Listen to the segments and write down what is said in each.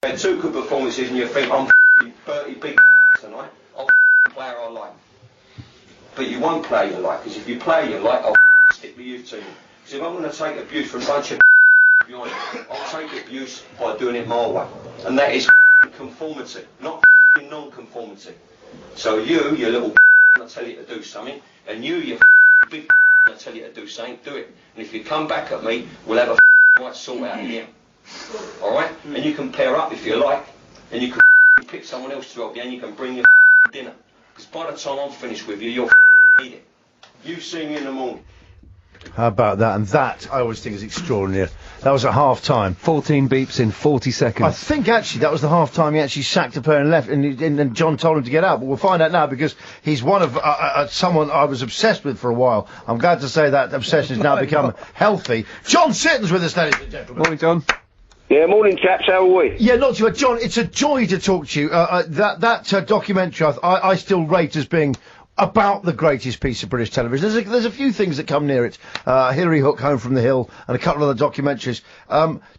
had 2 good performances and you think, I'm 30 big tonight, I'll play how I like. But you won't play how you like, because if you play how you like, I'll stick with you to you. Because if I'm going to take abuse from a bunch of behind me, I'll take abuse by doing it my way. And that is conformity, not non-conformity. So you little I tell you to do something, and you big I tell you to do something, do it. And if you come back at me, we'll have a right sort out here. Alright? And you can pair up if you like, and you can pick someone else to help you, and you can bring your dinner. Because by the time I'm finished with you, you'll eat it. You see me in the morning. How about that? And that, I always think, is extraordinary. That was at half-time. 14 beeps in 40 seconds. I think, actually, that was the half-time he actually sacked a player and left, and John told him to get out. But we'll find out now, because he's one of someone I was obsessed with for a while. I'm glad to say that obsession has now become healthy. John Sitton's with us, ladies and gentlemen. Morning, John. Yeah, morning, chaps. How are we? Yeah, not too bad. John, it's a joy to talk to you. That documentary, I still rate as being about the greatest piece of British television. There's a few things that come near it. Hilary Hook, Home from the Hill, and a couple of other documentaries.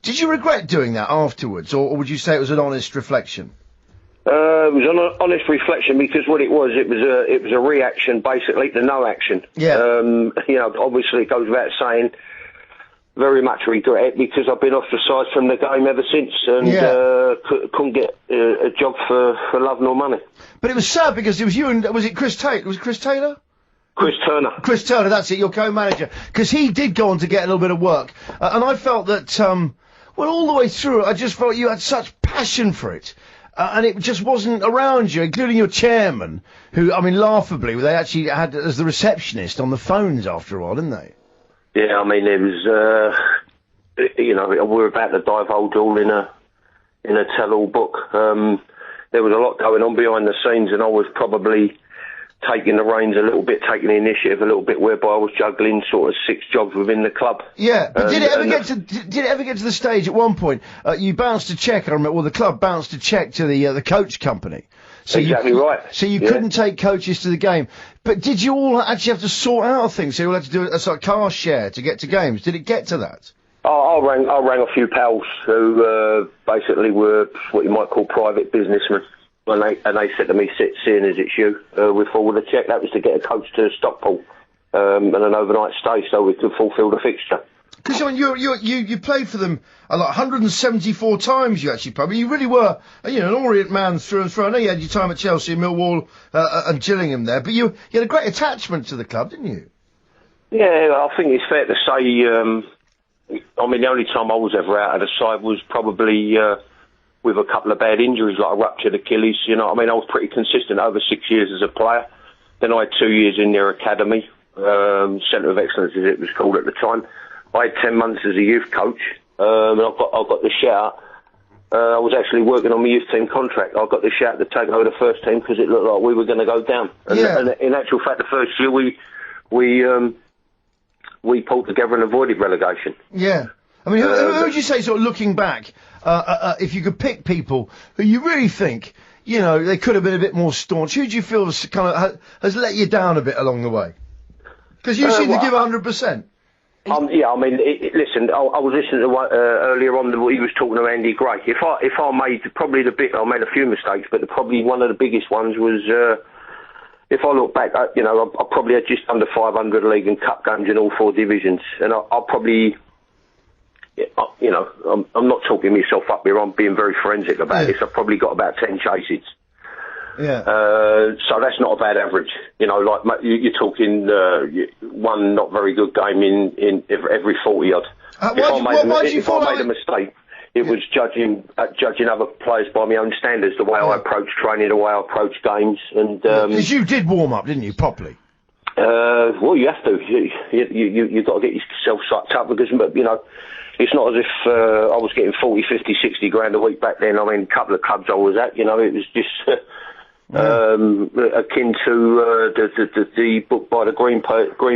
Did you regret doing that afterwards, or would you say it was an honest reflection? It was an honest reflection, because what it was a reaction, basically, to no action. Yeah. Obviously it goes without saying, very much regret it, because I've been ostracised from the game ever since, and couldn't get a job for love nor money. But it was sad, because it was you and, was it Chris Taylor? Was it Chris Taylor? Chris Turner. Chris Turner, that's it, your co-manager. Because he did go on to get a little bit of work. And I felt that, all the way through it, I just felt you had such passion for it. And it just wasn't around you, including your chairman, who, I mean, laughably, they actually had as the receptionist on the phones after a while, didn't they? Yeah, I mean, it was, we're about to divulge all in a tell-all book. There was a lot going on behind the scenes, and I was probably taking the reins a little bit, taking the initiative a little bit, whereby I was juggling sort of 6 jobs within the club. Yeah, but did it ever get to the stage at one point you bounced a cheque? I remember, well, the club bounced a cheque to the coach company. So exactly right. So you couldn't take coaches to the game. But did you all actually have to sort out things? So you all had to do a sort of car share to get to games. Did it get to that? I rang a few pals who basically were what you might call private businessmen. And they said to me, seeing as it's you, we'll forward a cheque. That was to get a coach to Stockpool and an overnight stay so we could fulfil the fixture. Because you played for them like 174 times. You actually played. I mean, you really were, an Orient man through and through. I know you had your time at Chelsea, Millwall, and Gillingham there, but you had a great attachment to the club, didn't you? Yeah, I think it's fair to say. The only time I was ever out of the side was probably with a couple of bad injuries, like a ruptured Achilles. I was pretty consistent over 6 years as a player. Then I had 2 years in their academy, Centre of Excellence as it was called at the time. I had 10 months as a youth coach, and I got the shout. I was actually working on my youth team contract. I got the shout to take over the first team because it looked like we were going to go down. And in actual fact, the first year we pulled together and avoided relegation. Yeah. I mean, who would you say, sort of looking back, if you could pick people who you really think, they could have been a bit more staunch, who do you feel has let you down a bit along the way? Because you seem to give 100%. Listen, I was listening to earlier on what he was talking to Andy Gray. If I made I made a few mistakes, but probably one of the biggest ones was, if I look back, I probably had just under 500 league and cup games in all 4 divisions, and I'll probably, I'm not talking myself up here. I'm being very forensic about this. I've probably got about 10 chases. Yeah. So that's not a bad average. You're talking one not very good game in every 40 odd. If I made a mistake, it was judging other players by my own standards, the way I approach training, the way I approach games, and because you did warm up, didn't you, properly? Well, you have to. You've got to get yourself sucked up because it's not as if I was getting 40, 50, 60 grand a week back then. I mean, a couple of clubs I was at, it was just akin to the book by the Green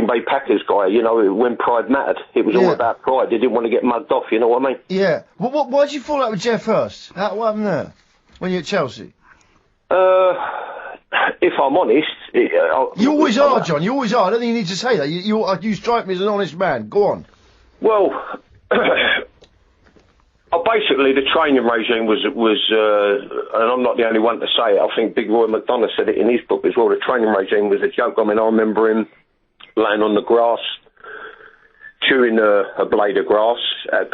Bay Packers guy, when pride mattered. It was all about pride. They didn't want to get mugged off, you know what I mean? Yeah. Why did you fall out with Jeff Hurst? What happened there when you were at Chelsea? If I'm honest... you always are, John. You always are. I don't think you need to say that. You strike me as an honest man. Go on. Well... Basically, the training regime was, and I'm not the only one to say it. I think Big Roy McDonough said it in his book as well. The training regime was a joke. I mean, I remember him laying on the grass, chewing a blade of grass,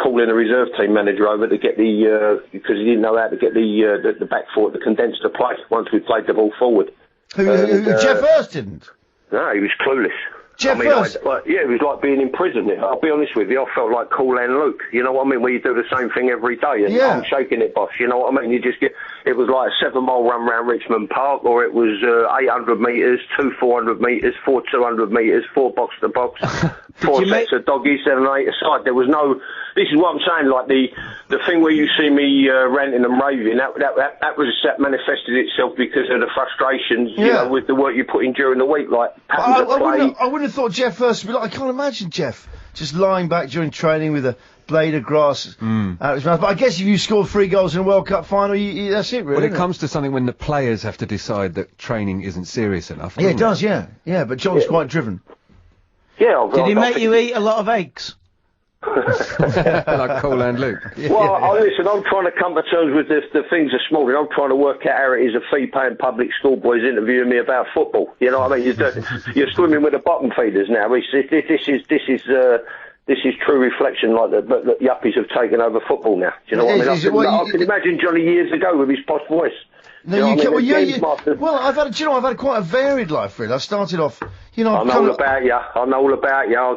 calling a reserve team manager over to get because he didn't know how to get the back foot, the condenser play once we played the ball forward. Jeff Hurst didn't? No, he was clueless. Jeff Hurst? Yeah, it was like being in prison. I'll be honest with you, I felt like Cool Hand Luke. You know what I mean? Where you do the same thing every day. And I'm shaking it, boss. You know what I mean? You just get... It was like a 7-mile run round Richmond Park, or it was 800 metres, 2 400 metres, 4 200 metres, 4 box-to-box, 4 sets of doggies, 7 8 aside. There was no... This is what I'm saying, like the thing where you see me ranting and raving, that manifested itself because of the frustrations, you know, with the work you put in during the week, like I wouldn't have thought Jeff Hurst would be like... I can't imagine Jeff just lying back during training with a blade of grass out of his mouth. But I guess if you score 3 goals in a World Cup final, that's it, really. Well, it comes to something when the players have to decide that training isn't serious enough. Yeah, it does, yeah. Yeah, but John's quite driven. Yeah. Did he make you eat a lot of eggs? Like Cool Hand Luke. Well, listen, I'm trying to come to terms with the things this morning. I'm trying to work out how it is a fee-paying public school boys interviewing me about football. You know what I mean? You're swimming with the bottom feeders now. This is true reflection, like the yuppies have taken over football now. Do you know what I mean? I can imagine Johnny years ago with his posh voice. No, you can't. Well, I've had quite a varied life, really. I started off, I know all about you. I'll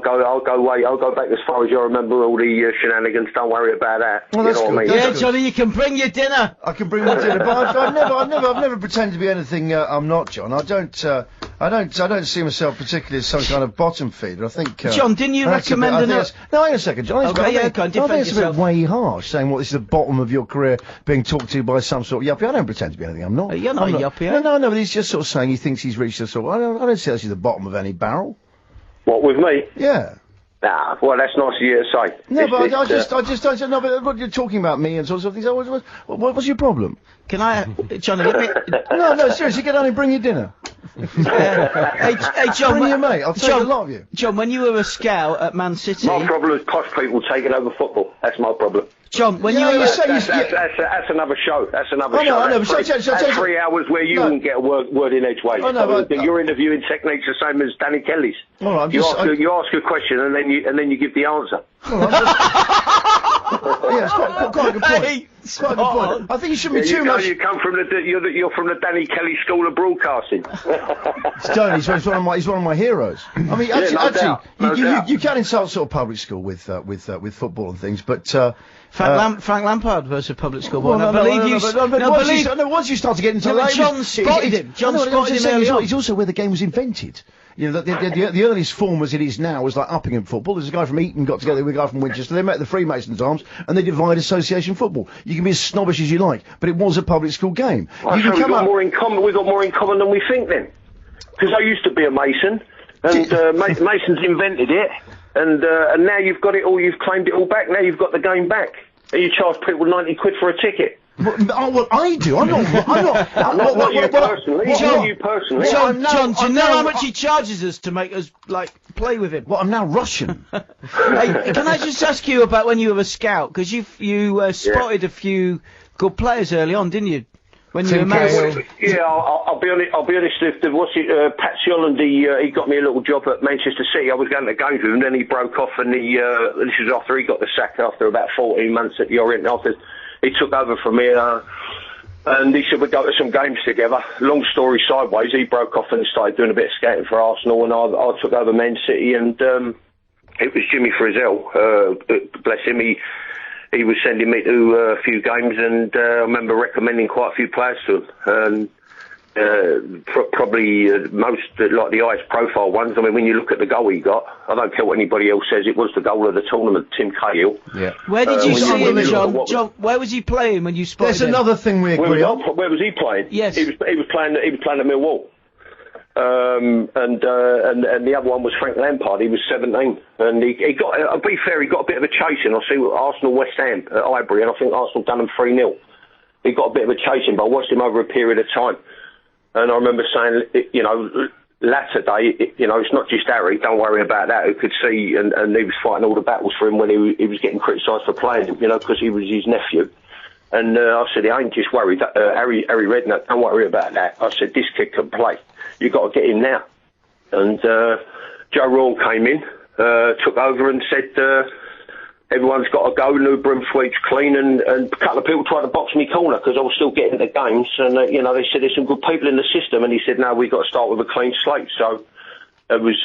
go back as far as you remember all the shenanigans. Don't worry about that. Well, that's good. Yeah, Johnny, you can bring your dinner. I can bring my dinner, but I've never pretended to be anything I'm not, John. I don't see myself particularly as some kind of bottom feeder. I think. John, didn't you recommend No, hang on a second, John. Okay, I think it's a bit way harsh saying this is the bottom of your career, being talked to by some sort of yuppie. I don't pretend to be anything I'm not. You're not a yuppie. No, but he's just sort of saying he thinks he's reached the sort of... I don't see that's the bottom of any barrel. What, with me? Yeah. Nah, well, that's nice of you to say. No, but I just don't say... No, but you're talking about me and sort of things. What's your problem? Can I... Johnny, let me... No, seriously, get on and bring your dinner. Hey, John... Bring your mate, I'll take a lot of you. John, when you were a scout at Man City... My problem is posh people taking over football. That's my problem. John, when you were... That's another show. That's another show. I know, that's 3 hours where you wouldn't get a word in edgeways. Your interviewing technique's the same as Danny Kelly's. All right, you ask a question and then you give the answer. Yeah, it's quite a good point. It's quite a good point. I think you shouldn't be too much... You come from you're from the Danny Kelly School of Broadcasting. It's Tony, he's one of my heroes. I mean, actually, you can insult sort of public school with football and things, but... Frank Lampard versus public school boy. Once you start to get into that... John spotted him. John spotted him early on. It's also where the game was invented. You know, the earliest form as it is now was like Uppingham football. There's a guy from Eton got together with a guy from Winchester. They met at the Freemasons' Arms and they divide association football. You can be as snobbish as you like, but it was a public school game. We've got more in common than we think then. Because I used to be a Mason, and Masons invented it, and now you've got it all. You've claimed it all back. Now you've got the game back, and you charge people 90 quid for a ticket. Well, I do. I'm not. Not you personally. John, do you know how much he charges us to make us play with him? Well, I'm now Russian. Hey, can I just ask you about when you were a scout? Because you spotted a few good players early on, didn't you? When you were married. Yeah, I'll be honest. Pat Holland, he got me a little job at Manchester City. I was going to games with him, then he broke off, and this was after he got the sack after about 14 months at the Orient Office. He took over from me, and he said we'd go to some games together. Long story sideways, he broke off and started doing a bit of scouting for Arsenal, and I took over Man City, and it was Jimmy Frizzell. Bless him, he was sending me to a few games, and I remember recommending quite a few players to him. Probably most, like the highest profile ones. I mean, when you look at the goal he got, I don't care what anybody else says, it was the goal of the tournament, Tim Cahill. Yeah. Where did you see him, John? John, where was he playing when you spotted him? There's another thing we agree on. Where was he playing? Yes. He was playing at Millwall. And the other one was Frank Lampard. He was 17, and he got. I'll be fair, he got a bit of a chasing. I see Arsenal West Ham at Highbury, and I think Arsenal done them 3-0. He got a bit of a chasing, but I watched him over a period of time, and I remember saying, latter day, you know, it's not just Harry, don't worry about that, who could see, and he was fighting all the battles for him when he was getting criticised for playing him, you know, because he was his nephew. And I said, I ain't just worried. Harry Redknapp, don't worry about that. I said, this kid can play. You've got to get him now. And Joe Vaughan came in, took over and said, everyone's got to go, new broom sweeps clean, and a couple of people tried to box me corner because I was still getting the games. And, you know, they said there's some good people in the system. And he said, no, we've got to start with a clean slate. So it was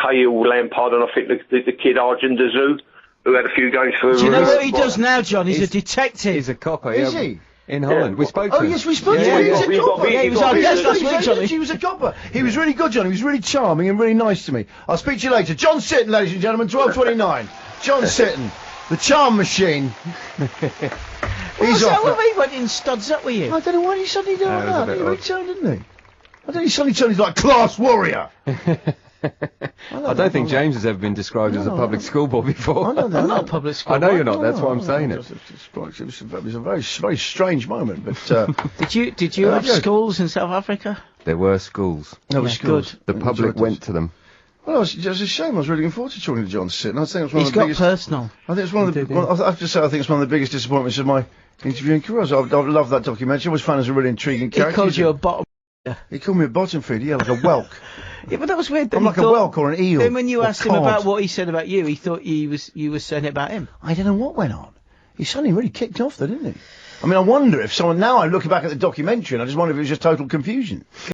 Cahill, Lampard, and I think the kid Arjun Dazoo, who had a few games for... Do you know what he does now, John? He's a detective. He's a copper. Is he? In Holland. We spoke to him. Oh, yes, we spoke to him. He was a copper. Yeah, he was our guest last week, Johnny. He was a copper. He was really good, John. He was really charming and really nice to me. I'll speak to you later. John Sitton, ladies and gentlemen, 12:29. John Sitton, the charm machine. He's off. Well, he went in studs up with you. I don't know why he suddenly did that. He returned, didn't he? I don't know, he suddenly turned into like class warrior. I don't think James has ever been described as a public schoolboy before. I'm not a public schoolboy. I know you're not. That's why I'm saying it. It was a very, very strange moment. But did you have schools in South Africa? There were schools. There were schools. The public went to them. Well, it was a shame. I was really looking forward to talking to John Sitton. I think it was one He's of the biggest. personal. I think it's one of the. I have to say, I think it's one of the biggest disappointments of my interviewing career. I love that documentary. I always found it as a really intriguing character. He called you a bottom. He called me a bottom feeder, yeah, like a whelk. Yeah, but that was weird. I'm like a whelk or an eel. Then when you asked him about what he said about you, he thought you were saying it about him. I don't know what went on. He suddenly really kicked off, though, didn't he? I mean, I wonder if someone... Now I look back at the documentary and I just wonder if it was just total confusion.